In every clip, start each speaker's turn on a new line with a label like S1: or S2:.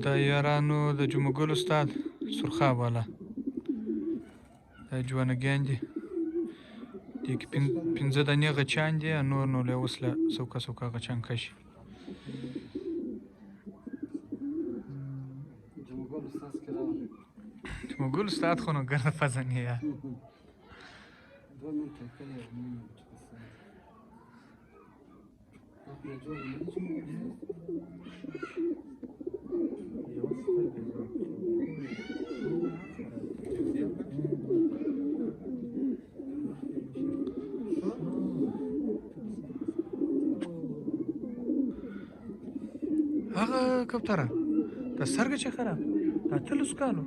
S1: د یارانو د جمعګل استاد سرخاب والا دا جوانګیان دي دې کې پنځه دانې غچان دي نور نو له اوس له سوکا سوکا غچان کشي جمعګل استاد خو نو ګرده فزنې یا هغه کوتره د سترګې چې خراب دا اتلس کالو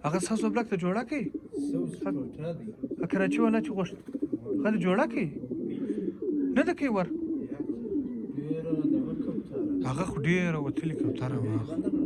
S1: هغه څه بلاک ته جوړه کی کراچي ولا چې غوښت خل جوړه کی نه د کی ور هغه خو ډیره وتلی کوتره